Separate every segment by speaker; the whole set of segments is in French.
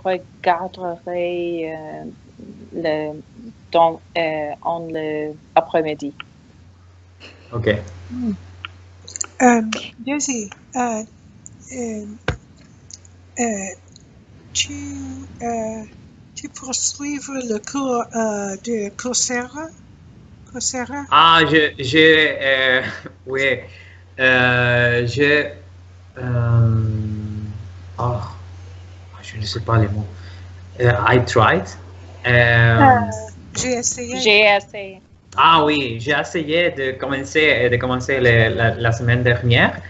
Speaker 1: regarderai en l'après-midi.
Speaker 2: Ok.
Speaker 3: Daisy, tu poursuis le cours de Coursera?
Speaker 2: Ah, oui, oh, je ne sais pas les mots. I tried.
Speaker 3: J'ai essayé.
Speaker 2: Ah oui, j'ai essayé de commencer la semaine dernière.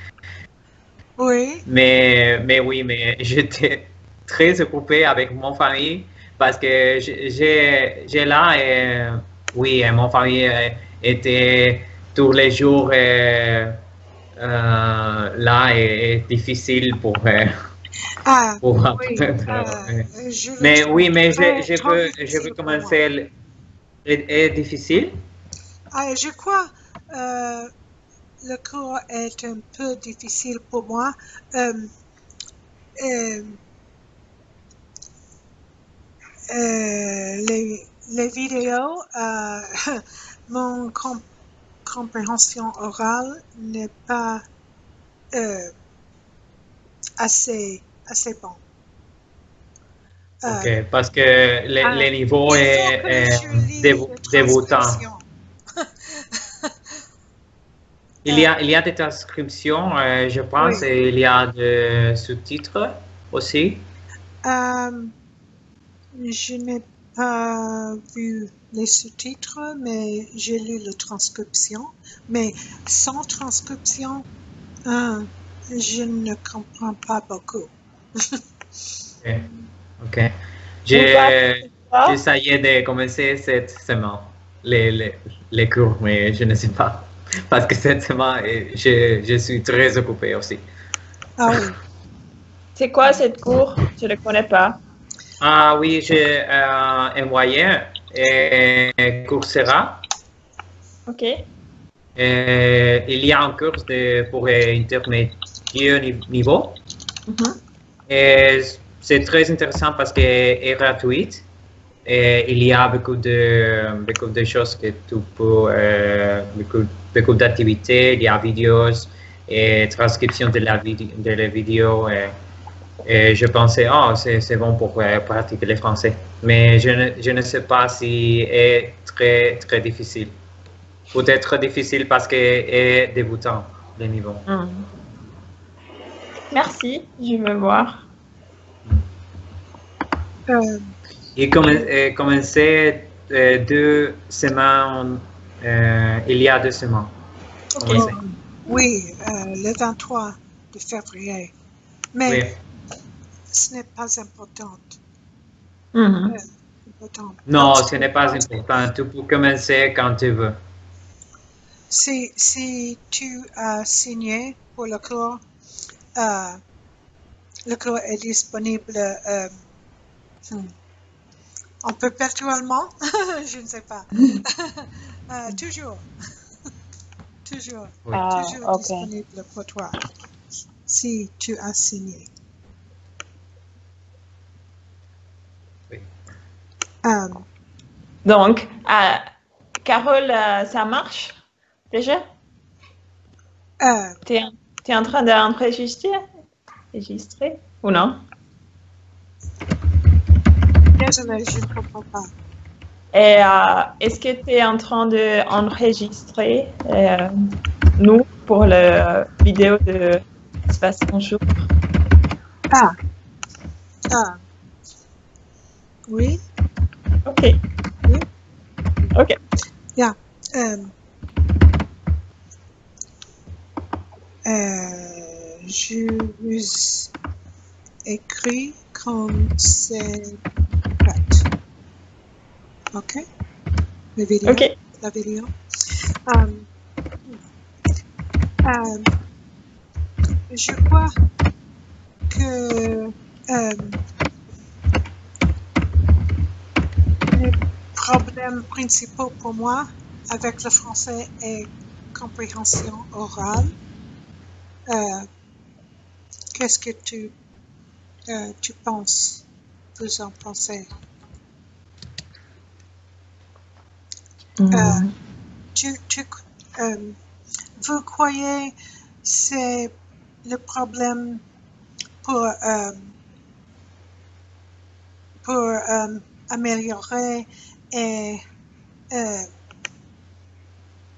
Speaker 3: Oui.
Speaker 2: Mais oui, mais j'étais très occupé avec mon famille parce que j'ai là, oui, mon famille était tous les jours là et difficile pour
Speaker 3: oui.
Speaker 2: mais oui, mais je veux commencer. Est difficile?
Speaker 3: Je crois le cours est un peu difficile pour moi. Les vidéos, mon compréhension orale n'est pas assez bon.
Speaker 2: Ok, parce que les niveaux est débutant. Il y a des transcriptions, je pense,
Speaker 3: Oui.
Speaker 2: et il y a des sous-titres aussi.
Speaker 3: Je n'ai pas vu les sous-titres, mais j'ai lu la transcription. Mais sans transcription, je ne comprends pas beaucoup.
Speaker 2: Ok. J'essayais de commencer cette semaine les cours, mais je ne sais pas. Parce que cette semaine, je suis très occupé aussi.
Speaker 3: Ah oui.
Speaker 4: C'est quoi cette cours? Je ne connais pas.
Speaker 2: Ah oui, j'ai envoyé Coursera.
Speaker 4: Ok.
Speaker 2: Il y a un cours pour intermédiaire niveau. Et c'est très intéressant parce qu'il est gratuit. Et il y a beaucoup de choses que tu peux, beaucoup d'activités, il y a vidéos et transcription de la vidéo. Et je pensais, oh, c'est bon pour pratiquer le français. Mais je ne sais pas si c'est très, très difficile. Peut-être difficile parce que est débutant, le niveau.
Speaker 4: Merci, je vais voir.
Speaker 2: Il commençait 2 semaines, il y a 2 semaines.
Speaker 4: Okay.
Speaker 3: Oui, le 23 de février. Mais
Speaker 2: oui.
Speaker 3: Ce n'est pas important.
Speaker 2: Non, ce n'est pas important. Tu peux commencer quand tu veux.
Speaker 3: Si tu as signé pour le cours est disponible en perpétuellement. Je ne sais pas. Toujours. Toujours
Speaker 1: okay.
Speaker 3: Disponible pour toi si tu as signé.
Speaker 2: Oui.
Speaker 4: Donc, Carole, ça marche déjà? Tu es en train d'enregistrer ou non?
Speaker 3: Désolée, je ne comprends pas.
Speaker 4: Et est-ce que tu es en train d'enregistrer nous pour la vidéo de Espace Bonjour?
Speaker 3: Oui.
Speaker 4: Ok.
Speaker 3: Oui.
Speaker 4: Ok.
Speaker 3: Yeah. Je vous écris comme c'est prêt. Ok. La vidéo.
Speaker 4: Ok.
Speaker 3: La vidéo. Je crois que les problèmes principaux pour moi avec le français est compréhension orale. Qu'est-ce que tu penses vous en pensez?
Speaker 4: Mhm.
Speaker 3: Vous croyez c'est le problème pour améliorer et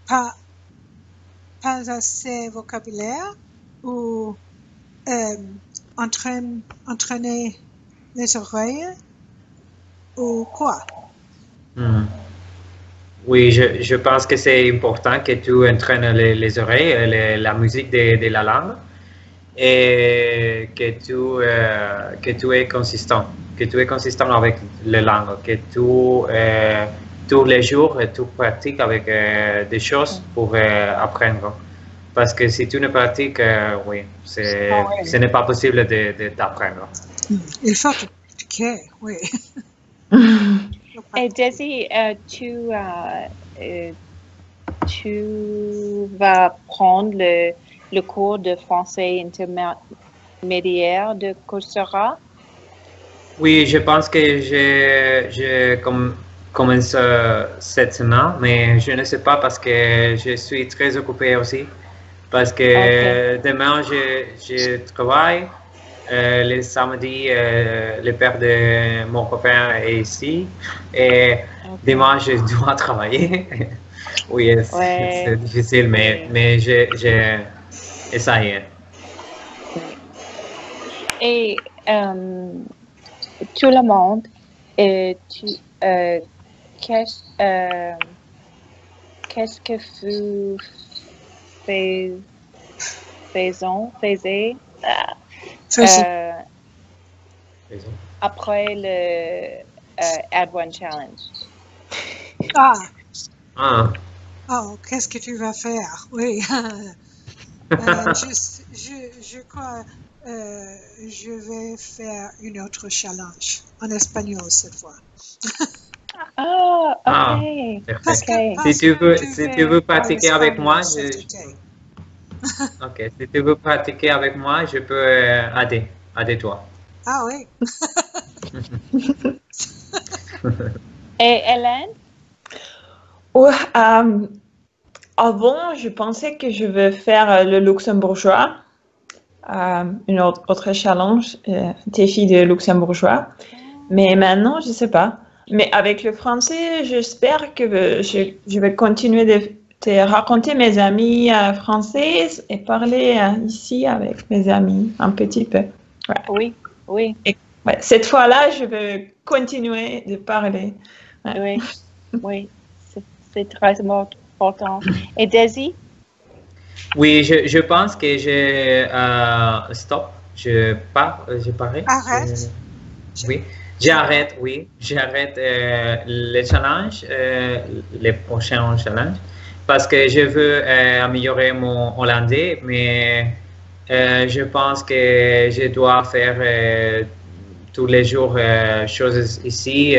Speaker 3: pas assez vocabulaire ou entraîner les oreilles ou quoi?
Speaker 2: Hmm. Oui, je pense que c'est important que tu entraînes les oreilles, la musique de la langue, et que tu es consistant avec la langue, que tous les jours, tu pratiques avec des choses pour apprendre. Parce que si tu ne pratiques, oui, ce n'est pas possible d'apprendre.
Speaker 3: Il faut pratiquer, oui.
Speaker 1: Et Daisy, tu vas prendre le cours de français intermédiaire de Coursera?
Speaker 2: Oui, je pense que je commence cette semaine, mais je ne sais pas parce que je suis très occupé aussi. Parce que demain, je travaille. Le samedi, le père de mon copain est ici. Et dimanche, je dois travailler. Oui, c'est difficile, mais j'ai essayé.
Speaker 1: Et tout le monde, qu'est-ce que vous faisiez après le Add One Challenge?
Speaker 3: Oh, qu'est-ce que tu vas faire? Oui. Je crois je vais faire une autre challenge en espagnol cette fois.
Speaker 2: Parfait. Si tu veux pratiquer avec moi, Ok, si tu veux pratiquer avec moi, je peux aider toi.
Speaker 3: Ah oui.
Speaker 1: Et Hélène?
Speaker 4: Avant, je pensais que je vais faire le luxembourgeois, une autre challenge, défi de luxembourgeois. Mais maintenant, je ne sais pas. Mais avec le français, j'espère que je vais continuer de raconter mes amis françaises et parler ici avec mes amis un petit peu. Ouais.
Speaker 1: Oui.
Speaker 4: Et, cette fois-là, je vais continuer de parler.
Speaker 1: Ouais. Oui, c'est très important. Et Daisy?
Speaker 2: Oui, je pense que stop. Je parais.
Speaker 3: Arrête.
Speaker 2: Oui, j'arrête le challenge, les prochains challenges, parce que je veux améliorer mon hollandais, mais je pense que je dois faire tous les jours choses ici.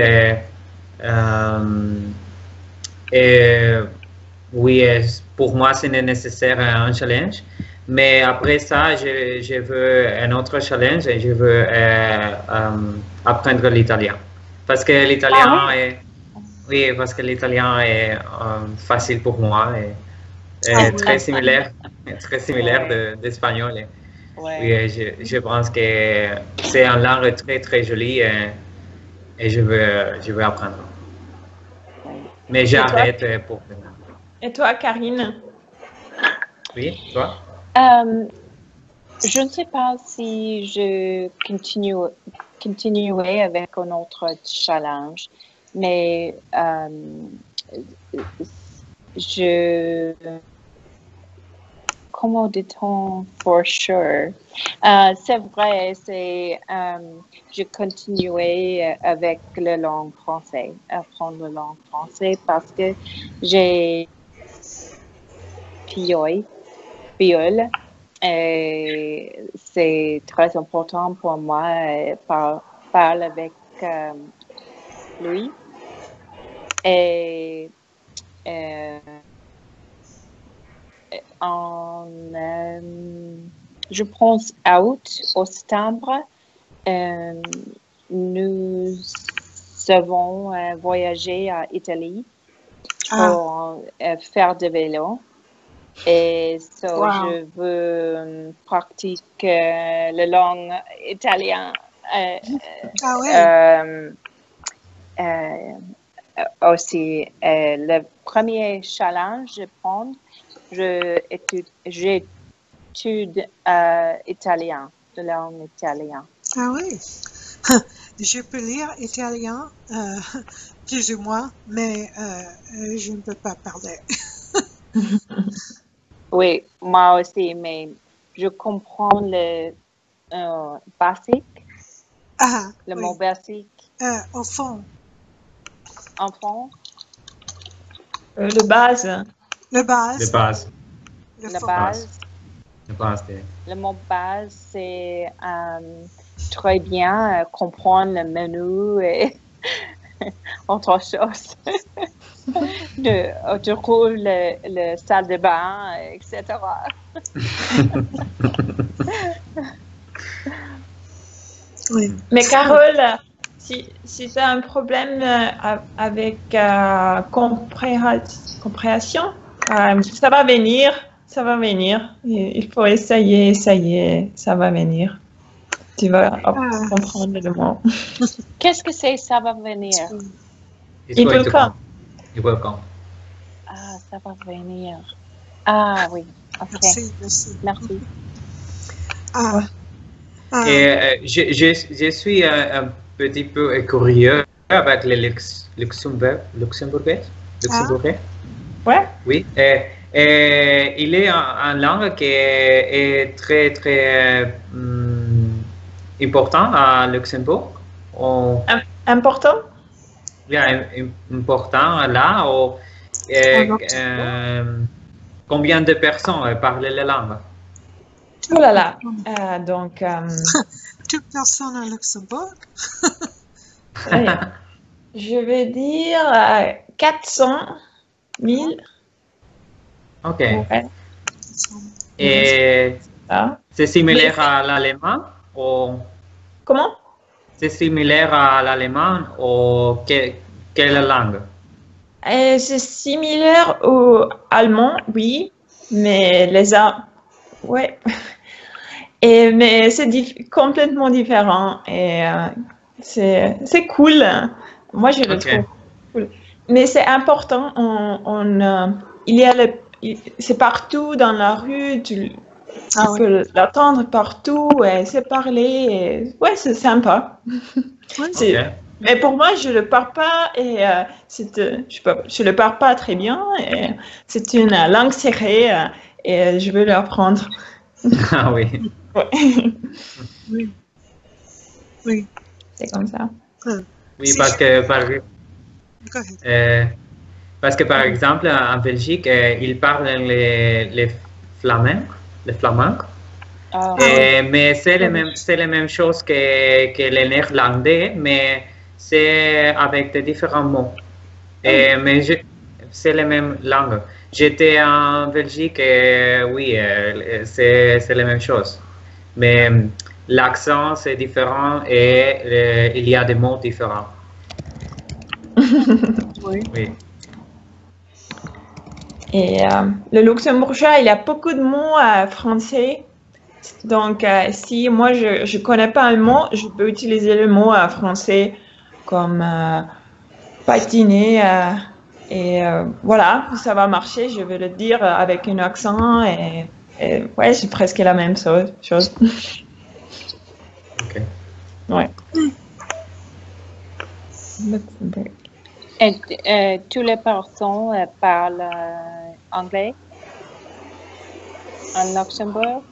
Speaker 2: Oui, pour moi, c'est nécessaire un challenge. Mais après ça, je veux un autre challenge et je veux apprendre l'italien. Parce que l'italien parce que l'italien est facile pour moi et très similaire d'espagnol. Oui, je pense que c'est une langue très, très jolie et je veux apprendre. Mais j'arrête pour maintenant.
Speaker 4: Et toi, Karine?
Speaker 2: Oui, toi?
Speaker 1: Je ne sais pas si je continuerai avec un autre challenge, mais comment dit-on for sure? C'est vrai, je continuerai avec la langue française, apprendre la langue française parce que j'ai filleul. Et c'est très important pour moi de parler avec lui. Et je pense au septembre, nous avons voyagé à Italie pour faire du vélo. Et je veux pratiquer la langue italienne aussi. Le premier challenge, je prends, j'étudie italien, de la langue italienne.
Speaker 3: Ah oui. Je peux lire italien, plus ou moins, mais je ne peux pas parler.
Speaker 1: Oui, moi aussi, mais je comprends le basique, le mot basique.
Speaker 3: Au fond.
Speaker 1: En fond?
Speaker 4: Le base.
Speaker 3: Le base.
Speaker 2: Le base.
Speaker 1: Le base.
Speaker 2: Le base.
Speaker 1: Le mot base, c'est très bien comprendre le menu et autre chose. Tu roules le salle de bain, etc.
Speaker 3: Oui.
Speaker 4: Mais Carole, si tu as un problème avec compréhension, ça va venir. Ça va venir. Il faut essayer, ça va venir. Tu vas comprendre le mot.
Speaker 1: Qu'est-ce que c'est, ça va venir?
Speaker 4: Il will come.
Speaker 2: It will come.
Speaker 1: Ah, ça va venir. Ah oui, ok. Merci.
Speaker 2: Et je suis un petit peu curieux avec les luxembourgeais.
Speaker 4: Ouais.
Speaker 2: Oui. Il est une langue qui est très, très important à Luxembourg.
Speaker 4: Important?
Speaker 2: Bien, important là. Combien de personnes parlent la langue?
Speaker 4: Oh là là. Donc.
Speaker 3: Toute personne à Luxembourg?
Speaker 4: Je vais dire 400 000.
Speaker 2: Ok.
Speaker 4: Ouais.
Speaker 2: Et c'est similaire à l'allemand ou...
Speaker 4: Comment?
Speaker 2: C'est similaire à l'allemand ou quelle langue?
Speaker 4: C'est similaire au allemand, oui, mais ouais. Mais c'est complètement différent et c'est cool. Moi, je le trouve cool. Mais c'est important. C'est partout dans la rue. Tu peux l'attendre partout et c'est parler. Ouais, c'est sympa. Mais pour moi, je le parle pas et je le parle pas très bien. Et c'est une langue serrée et je veux l'apprendre.
Speaker 2: Ah oui.
Speaker 4: Ouais.
Speaker 3: Oui.
Speaker 4: C'est comme ça.
Speaker 2: Oui, parce que par exemple, en Belgique, ils parlent les flamands. Mais c'est la même chose que les néerlandais, mais c'est avec des différents mots. Mais c'est la même langue. J'étais en Belgique et oui, c'est la même chose. Mais l'accent, c'est différent et il y a des mots différents.
Speaker 3: Oui.
Speaker 4: Et le luxembourgeois, il y a beaucoup de mots français. Donc, si moi, je ne connais pas un mot, je peux utiliser le mot français comme patiner. Et voilà, ça va marcher. Je vais le dire avec un accent. Et ouais, c'est presque la même chose.
Speaker 2: Ok.
Speaker 4: Ouais.
Speaker 1: Et tous les personnes parlent anglais en Luxembourg?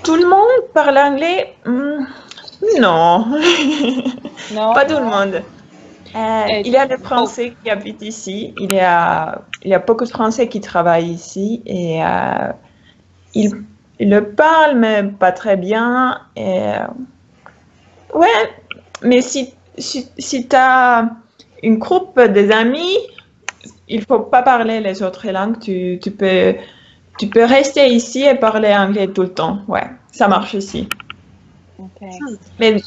Speaker 4: Tout le monde parle anglais? Non.
Speaker 1: Non.
Speaker 4: Pas tout le monde. Il y a des Français qui habitent ici. Il y a beaucoup de Français qui travaillent ici et ils le parlent, mais pas très bien. Et, ouais, mais si tu as une groupe des amis, il faut pas parler les autres langues. Tu peux rester ici et parler anglais tout le temps. Ouais, ça marche ici.
Speaker 1: Okay.
Speaker 4: Mais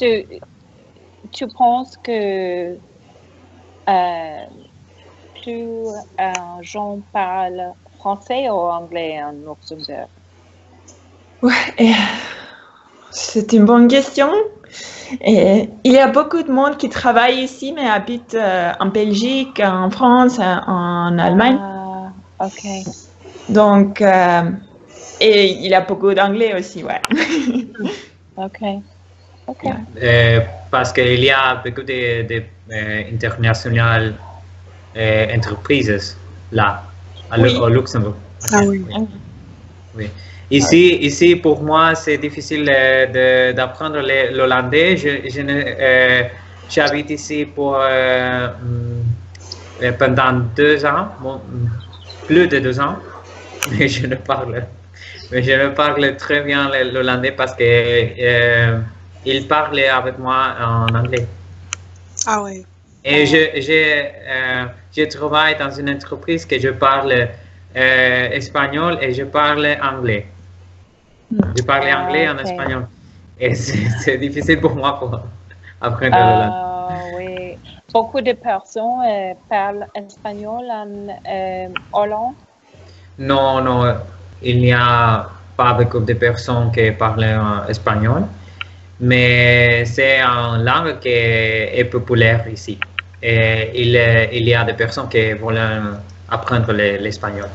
Speaker 1: tu penses que plus gens parlent français ou anglais en Luxembourg?
Speaker 4: Ouais, c'est une bonne question. Et il y a beaucoup de monde qui travaille ici, mais habite en Belgique, en France, en Allemagne.
Speaker 1: Ok.
Speaker 4: Donc, et il y a beaucoup d'anglais aussi, ouais.
Speaker 1: Ok. Ok.
Speaker 2: Parce qu'il y a beaucoup d'internationales entreprises là, au Luxembourg.
Speaker 3: Ah oui.
Speaker 2: Oui. Ici, pour moi, c'est difficile d'apprendre l'hollandais. J'habite ici pendant 2 ans, plus de 2 ans, mais je ne parle très bien l'hollandais parce que il parlait avec moi en anglais.
Speaker 3: Ah oui.
Speaker 2: Et je travaille dans une entreprise que je parle espagnol et je parle anglais. Je parle anglais en espagnol. Et c'est difficile pour moi pour apprendre l'hollandais.
Speaker 1: Oui. Beaucoup de personnes parlent espagnol en Hollande?
Speaker 2: Non, il n'y a pas beaucoup de personnes qui parlent espagnol, mais c'est une langue qui est populaire ici. Et il y a des personnes qui veulent apprendre l'espagnol.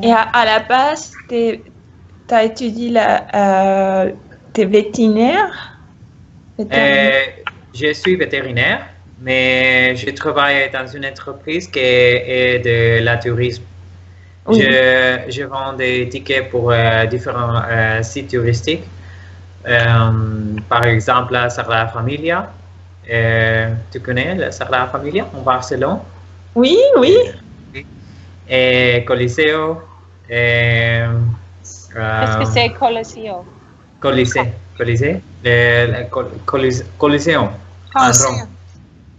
Speaker 4: Et à la base, tu as étudié t'es vétérinaire?
Speaker 2: Je suis vétérinaire, mais je travaille dans une entreprise qui est de la tourisme. Oui. Je vends des tickets pour différents sites touristiques. Par exemple, la Sagrada Familia. Tu connais la Sagrada Familia en Barcelone?
Speaker 4: Oui.
Speaker 2: Et Coliseo.
Speaker 1: Qu'est-ce que c'est Coliseo?
Speaker 2: Coliseo. Coliseum.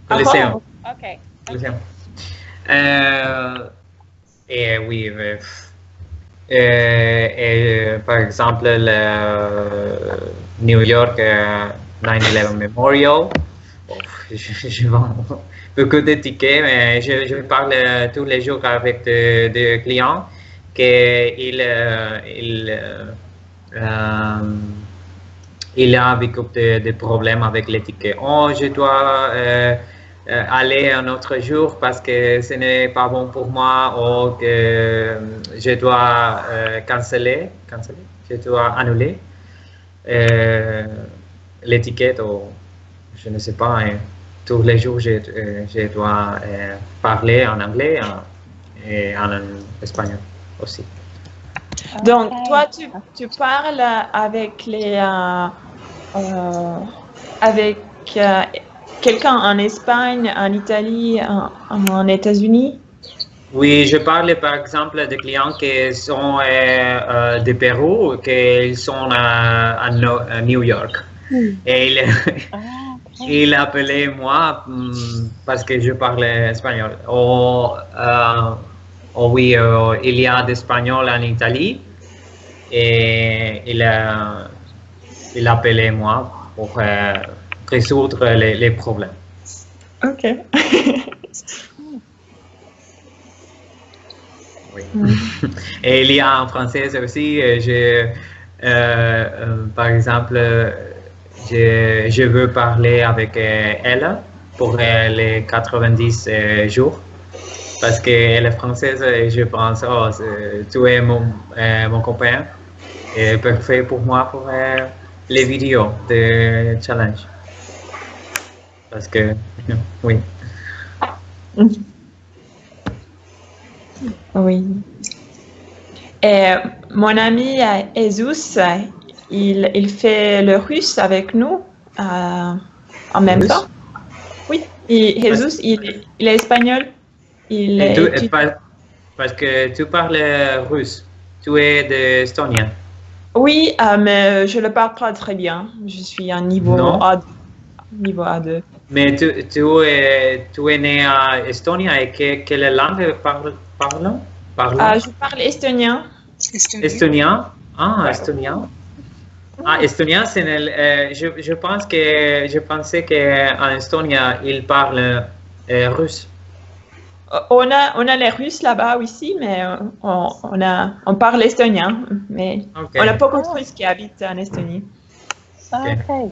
Speaker 2: Coliseum.
Speaker 1: Ok.
Speaker 2: Coliseum. Et oui, par exemple, le New York 9/11 Memorial. Je vends beaucoup de tickets, mais je parle tous les jours avec des clients qu'il a beaucoup de problèmes avec les tickets. Oh, je dois aller un autre jour parce que ce n'est pas bon pour moi ou que je dois canceller, je dois annuler l'étiquette ou je ne sais pas. Tous les jours, je dois parler en anglais et en espagnol aussi.
Speaker 4: Donc, toi, tu parles avec quelqu'un en Espagne, en Italie, en États-Unis?
Speaker 2: Oui, je parle par exemple de clients qui sont de Pérou, qui sont à New York. Et il appelait moi parce que je parlais espagnol. Oui, il y a d'espagnol en Italie et il appelait moi pour résoudre les problèmes.
Speaker 4: Ok.
Speaker 2: Oui. Et il y a en français aussi, par exemple, je veux parler avec elle pour les 90 jours parce qu'elle est française et je pense, oh, tu es mon copain et parfait pour moi pour les vidéos de challenge. Parce que, oui.
Speaker 4: Oui. Et mon ami Jesus, il fait le russe avec nous en même temps. Oui. Et Jesus, il est espagnol.
Speaker 2: Parce que tu parles russe. Tu es d'Estonie.
Speaker 4: Oui, mais je ne le parle pas très bien. Je suis à niveau A2. Niveau A2.
Speaker 2: Mais tu es né à Estonie et quelle langue parles?
Speaker 4: Je parle estonien.
Speaker 2: Estonien? Ah,
Speaker 4: ouais.
Speaker 2: Estonien. Ah, estonien, je pensais qu'en Estonie, ils parlent russe.
Speaker 4: On a les Russes là-bas aussi, mais on parle estonien. Mais
Speaker 2: Ok.
Speaker 4: on a beaucoup de Russes qui habitent en Estonie.
Speaker 1: OK.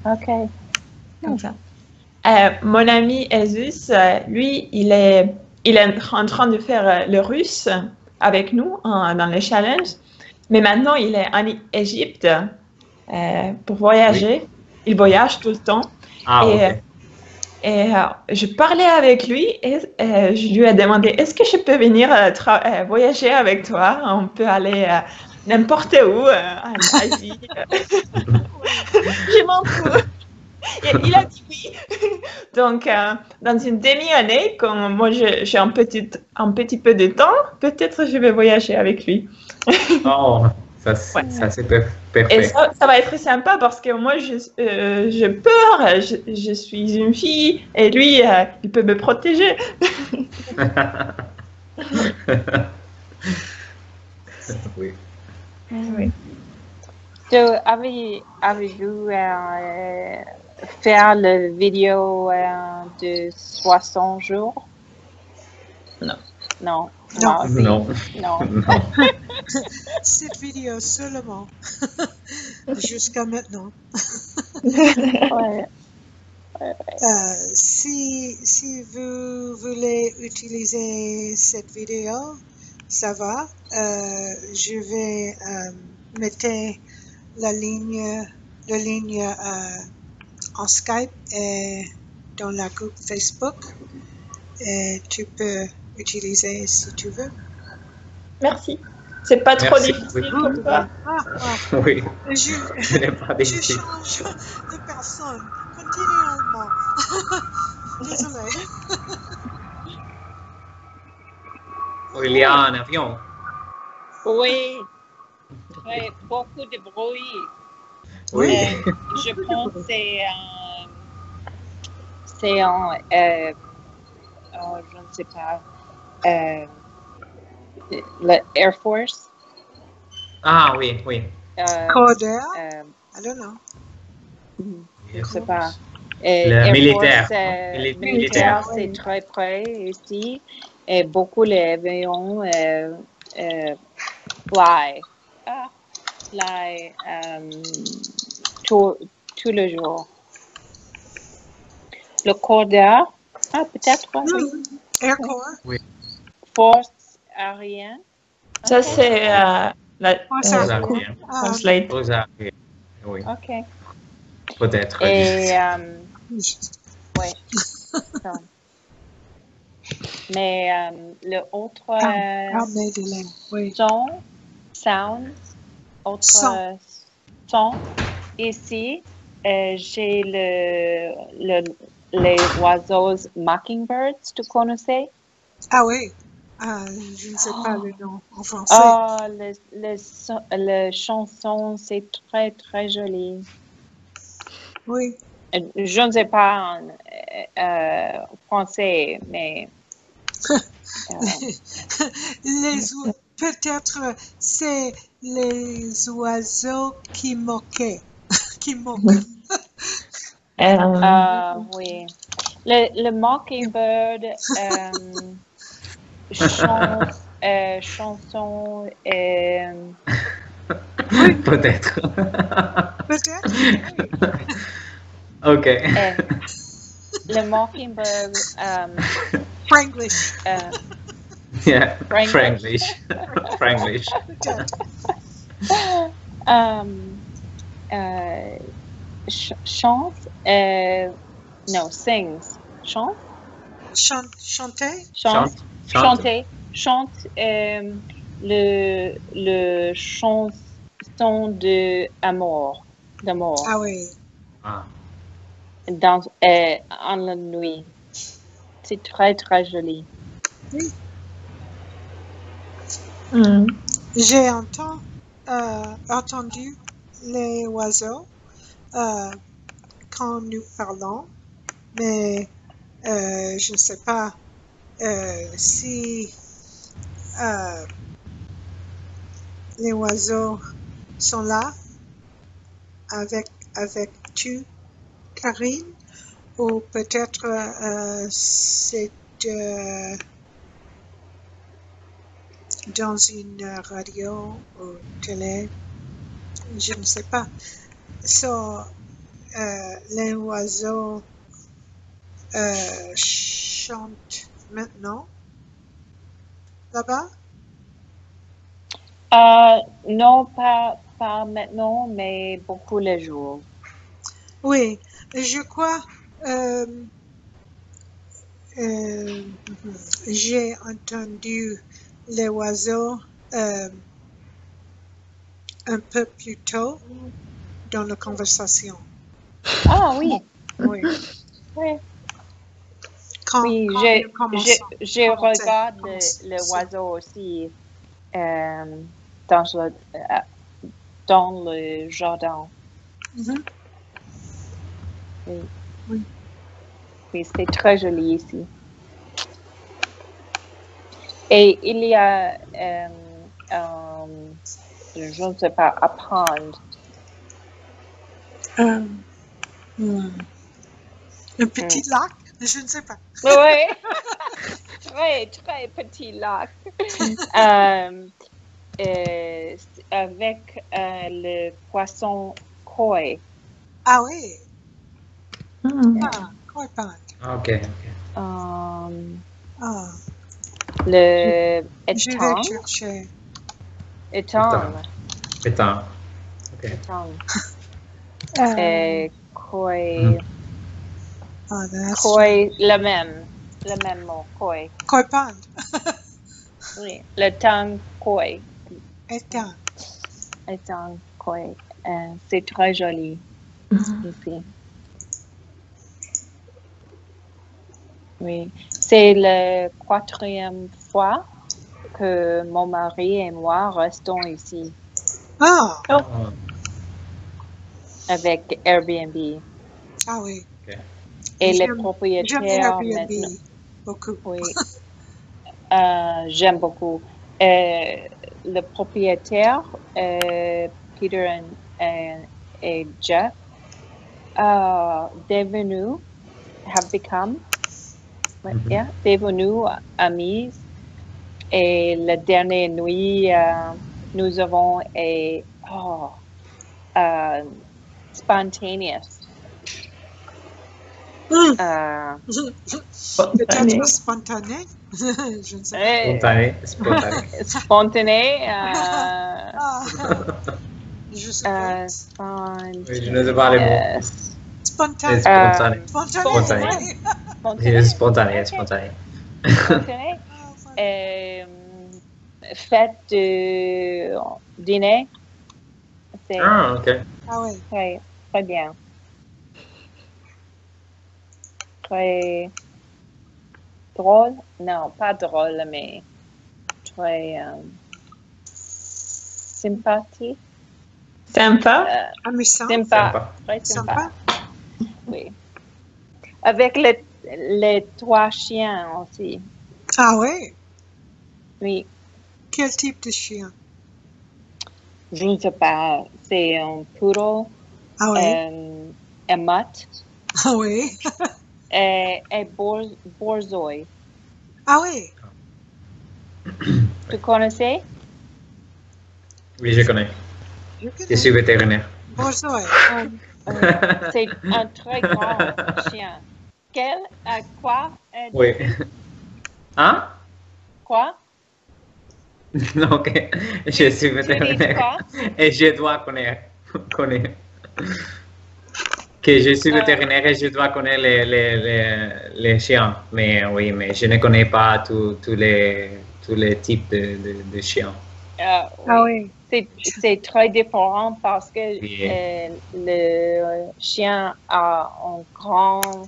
Speaker 1: OK.
Speaker 4: Comme ça. Mon ami Jesus, lui, il est en train de faire le russe avec nous dans les challenges. Mais maintenant, il est en Égypte pour voyager.
Speaker 2: Oui.
Speaker 4: Il voyage tout le temps.
Speaker 2: Ah,
Speaker 4: Et,
Speaker 2: ok.
Speaker 4: je parlais avec lui et je lui ai demandé, est-ce que je peux venir voyager avec toi? On peut aller n'importe où, en Asie. Je m'en fous. Et il a dit oui. Donc, dans une demi-année, quand moi j'ai un petit peu de temps, peut-être je vais voyager avec lui.
Speaker 2: Oh, ça c'est
Speaker 4: Et
Speaker 2: parfait.
Speaker 4: ça va être sympa parce que moi, j'ai peur, je suis une fille et lui, il peut me protéger.
Speaker 2: Oui.
Speaker 4: Oui.
Speaker 1: Donc, avez-vous fait la vidéo de 60 jours?
Speaker 4: Non.
Speaker 1: Non.
Speaker 3: Non.
Speaker 1: Moi aussi.
Speaker 2: Non.
Speaker 1: Non.
Speaker 2: Non.
Speaker 3: Cette vidéo seulement. Jusqu'à maintenant.
Speaker 1: Ouais.
Speaker 3: Si vous voulez utiliser cette vidéo, ça va. Je vais mettre la ligne en Skype et dans la groupe Facebook. Et tu peux utiliser si tu veux.
Speaker 4: Merci. C'est pas trop
Speaker 2: Merci.
Speaker 4: difficile pour toi.
Speaker 2: Oui.
Speaker 3: Je
Speaker 2: Ce n'est pas difficile.
Speaker 3: change de personne continuellement. Désolée.
Speaker 2: Il y a un avion.
Speaker 1: Oui. Beaucoup de bruit.
Speaker 2: Oui.
Speaker 1: Je pense que c'est je ne sais pas, le Air Force.
Speaker 2: Ah, oui, oui.
Speaker 3: Cordair? I don't know.
Speaker 1: Je ne sais pas.
Speaker 2: Le
Speaker 1: Air
Speaker 2: militaire.
Speaker 1: Force,
Speaker 2: Militaire.
Speaker 1: c'est très près ici. Et beaucoup les avions fly tout le jour. Le Cordair, peut-être. Oui.
Speaker 3: Air Corps?
Speaker 1: Force aérienne.
Speaker 4: Ça, c'est
Speaker 3: Force aérienne.
Speaker 4: translate.
Speaker 2: Aux avions. Oui,
Speaker 1: OK.
Speaker 2: peut-être.
Speaker 1: Et, oui. Mais le autre
Speaker 3: Armée de l'air, oui.
Speaker 1: sound, son, ici, j'ai les oiseaux mockingbirds, tu connaissais?
Speaker 3: Ah oui. Je ne sais pas le nom en français.
Speaker 1: Oh, le chanson, c'est très, très joli.
Speaker 3: Oui.
Speaker 1: Je ne sais pas en français, mais...
Speaker 3: Peut-être c'est les oiseaux qui moquaient. Qui moquent.
Speaker 1: Oui. Le mockingbird chanson
Speaker 2: Peut-être.
Speaker 3: Peut-être.
Speaker 2: Ok.
Speaker 1: le mockingbird
Speaker 3: Franglish.
Speaker 2: Yeah.
Speaker 1: Franglish.
Speaker 2: Franglish.
Speaker 1: Chante, no, sings. Chante?
Speaker 3: Chanter?
Speaker 1: Chante le chanson d'amour.
Speaker 3: Ah oui.
Speaker 2: Ah.
Speaker 1: En la nuit. C'est très, très joli.
Speaker 3: Oui.
Speaker 4: J'ai
Speaker 3: entendu les oiseaux quand nous parlons, mais je ne sais pas si les oiseaux sont là avec tu, Karine, ou peut-être c'est dans une radio ou télé, je ne sais pas. So, les oiseaux chantent maintenant là-bas?
Speaker 1: Non, pas maintenant, mais beaucoup les jours.
Speaker 3: Oui, je crois j'ai entendu les oiseaux un peu plus tôt dans la conversation.
Speaker 1: Ah oui,
Speaker 3: Oui.
Speaker 1: oui.
Speaker 3: Quand,
Speaker 1: Oui,
Speaker 3: quand
Speaker 1: je
Speaker 3: nous commençons-
Speaker 1: regarde
Speaker 3: commençons.
Speaker 1: le oiseau aussi dans le jardin.
Speaker 3: Mhm.
Speaker 1: Oui.
Speaker 3: Oui.
Speaker 1: Oui, c'est très joli ici. Et il y a, je ne sais pas, apprendre.
Speaker 3: Un petit lac, je ne sais pas.
Speaker 1: Oui, très, très petit lac. Avec le poisson koi.
Speaker 3: Ah oui,
Speaker 4: Hmm.
Speaker 3: koi pond.
Speaker 2: Ok.
Speaker 3: Ah,
Speaker 1: Le
Speaker 3: je vais
Speaker 1: étang.
Speaker 3: chercher.
Speaker 1: Étang.
Speaker 2: Étang. Ok.
Speaker 1: Étang.
Speaker 3: Euh,
Speaker 1: Koi.
Speaker 3: that's
Speaker 1: Koi, le même mot, koi.
Speaker 3: koi pond.
Speaker 1: Oui, le tang koi.
Speaker 3: Étang.
Speaker 1: Étang koi. C'est très joli ici. Oui, c'est la 4e fois que mon mari et moi restons ici
Speaker 3: Ah,
Speaker 1: avec Airbnb.
Speaker 3: ah oui.
Speaker 1: Et les
Speaker 3: J'aime
Speaker 1: propriétaires
Speaker 3: Airbnb
Speaker 1: maintenant.
Speaker 3: beaucoup.
Speaker 1: Oui, j'aime beaucoup. Le propriétaire, Peter et Jeff, devenu amis. Et la dernière nuit, nous avons spontaneous.
Speaker 3: Peut-être spontané. Je ne sais pas.
Speaker 2: Spontané.
Speaker 3: Je sais pas.
Speaker 2: Oui, je ne sais pas les mots.
Speaker 3: Spontané.
Speaker 2: Spontané. Spontané.
Speaker 1: Fête de dîner.
Speaker 2: Ah, ok.
Speaker 3: Ah oui.
Speaker 1: Très, très bien. Très drôle. Non, pas drôle, mais très sympathique.
Speaker 4: Sympa.
Speaker 3: Amusant.
Speaker 1: Sympa. Très sympa.
Speaker 3: Sympa.
Speaker 1: Oui. Avec les 3 chiens aussi.
Speaker 3: Ah oui.
Speaker 1: Oui.
Speaker 3: Quel type de chien?
Speaker 1: Je ne sais pas. C'est un poodle,
Speaker 3: Ah oui.
Speaker 1: un mutt
Speaker 3: Ah oui.
Speaker 1: et borzoi.
Speaker 3: Ah oui.
Speaker 1: Tu connaissais?
Speaker 2: Oui, je connais. Je suis vétérinaire.
Speaker 3: Borzoi.
Speaker 1: C'est un très grand chien. Quoi?
Speaker 2: Oui. Hein?
Speaker 1: Quoi?
Speaker 2: Ok. Je suis vétérinaire.
Speaker 1: quoi?
Speaker 2: Et je dois connaître. Que je suis vétérinaire et je dois connaître les chiens. Mais oui, mais je ne connais pas tous les types de chiens.
Speaker 3: Ah oui.
Speaker 1: C'est très différent parce que
Speaker 2: Oui.
Speaker 1: le chien a un grand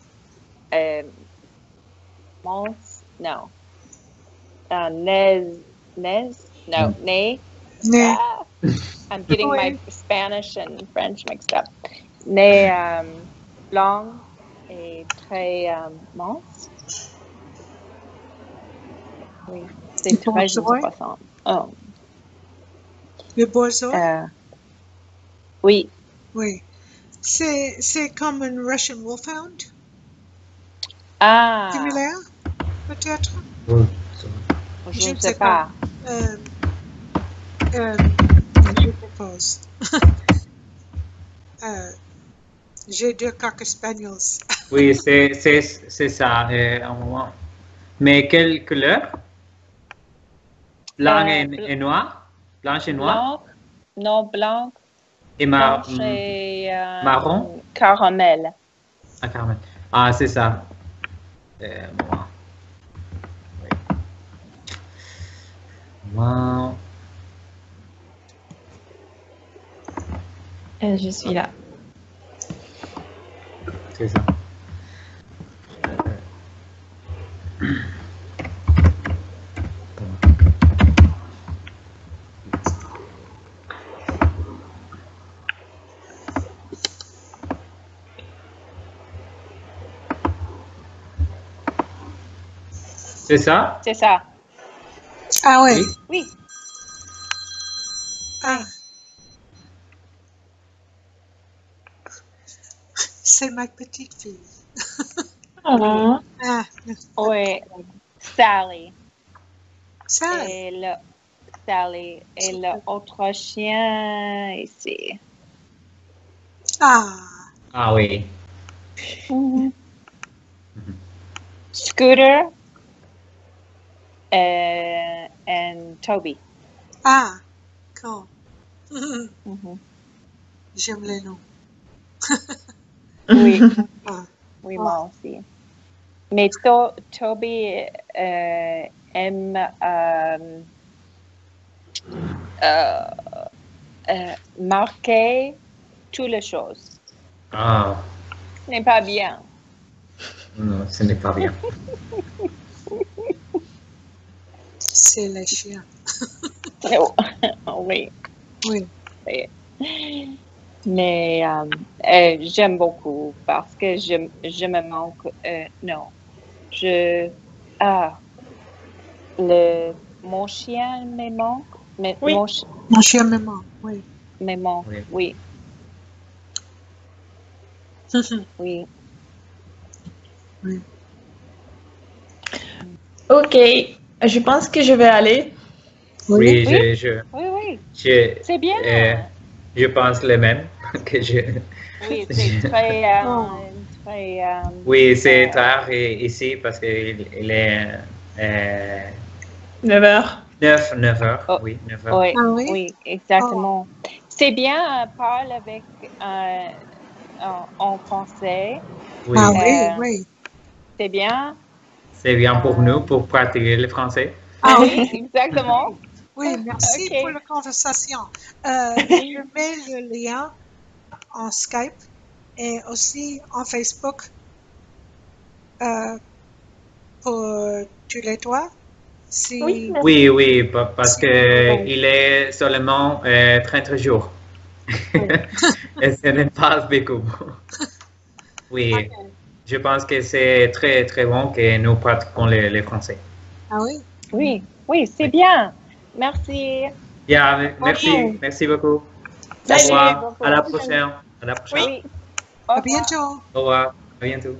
Speaker 1: manche. Non. Nez. No. Nez.
Speaker 3: Nez.
Speaker 1: I'm getting my Spanish and French mixed up. Nez long et très mince. Oui, c'est très intéressant.
Speaker 3: Le borzoi?
Speaker 1: Oui.
Speaker 3: Oui. C'est comme un Russian Wolfhound,
Speaker 1: Ah,
Speaker 3: similaire, peut-être?
Speaker 2: Oui.
Speaker 1: je ne sais pas.
Speaker 3: Je propose. J'ai 2 cocker spaniels.
Speaker 2: Oui, c'est ça, un moment. Mais quelle couleur? Blanc et noir? Blanche et noir?
Speaker 1: Blanc, non, blanc,
Speaker 2: Et
Speaker 1: blanche et
Speaker 2: marron?
Speaker 1: caramel.
Speaker 2: Ah, caramel. Ah, c'est ça. Moi. Oui. Moi.
Speaker 4: Et je suis là.
Speaker 2: C'est ça. C'est ça?
Speaker 1: C'est ça.
Speaker 3: Ah oui.
Speaker 1: Oui.
Speaker 3: Ah. C'est ma petite fille.
Speaker 4: Oh.
Speaker 3: Ah,
Speaker 1: Oui. Sally.
Speaker 3: ça.
Speaker 1: Sally. Et l'autre chien ici.
Speaker 3: Ah.
Speaker 2: Ah oui.
Speaker 1: Scooter and Toby.
Speaker 3: Ah. Cool.
Speaker 1: Mhm.
Speaker 3: J'aime les noms.
Speaker 1: Oui.
Speaker 3: Ah.
Speaker 1: Oui, moi aussi. Mais Toby aime marquer toutes les choses.
Speaker 2: Ah,
Speaker 1: Ce n'est pas bien.
Speaker 2: non, ce n'est pas bien.
Speaker 3: C'est les chiens.
Speaker 1: Oui.
Speaker 3: Oui.
Speaker 1: Mais j'aime beaucoup parce que je me manque. Non. Mon chien me manque.
Speaker 4: Oui.
Speaker 3: Mon chien me manque. Oui.
Speaker 1: Me manque.
Speaker 2: Oui.
Speaker 1: Oui.
Speaker 3: Oui.
Speaker 4: Ok, je pense que je vais aller.
Speaker 2: Oui,
Speaker 1: Oui.
Speaker 2: je,
Speaker 1: C'est bien.
Speaker 2: je pense le même que je.
Speaker 1: Oui, c'est très.
Speaker 2: Oui, c'est tard ici parce qu'il est
Speaker 4: 9 heures.
Speaker 2: 9 heures.
Speaker 1: Oh,
Speaker 2: Oui, 9 heures.
Speaker 1: Oui,
Speaker 3: Ah oui?
Speaker 1: oui, exactement. C'est bien parler avec en français.
Speaker 2: Oui,
Speaker 3: Ah oui, oui.
Speaker 1: C'est bien.
Speaker 2: c'est bien pour nous pour pratiquer le français.
Speaker 3: Ah
Speaker 1: Oui, exactement.
Speaker 3: Oui, merci
Speaker 1: Ok.
Speaker 3: pour la conversation. Je mets le lien en Skype et aussi en Facebook pour tous les trois. Si...
Speaker 4: Oui,
Speaker 2: Oui, parce que il est seulement 30 jours. Et ce n'est pas beaucoup. Oui, je pense que c'est très, très bon que nous pratiquons le français.
Speaker 3: Ah oui?
Speaker 1: Oui, c'est bien. Merci.
Speaker 2: Bien, merci beaucoup. Au
Speaker 1: Salut.
Speaker 2: revoir, à la prochaine. À la prochaine.
Speaker 1: Oui.
Speaker 3: À bientôt.
Speaker 2: Au revoir, à bientôt.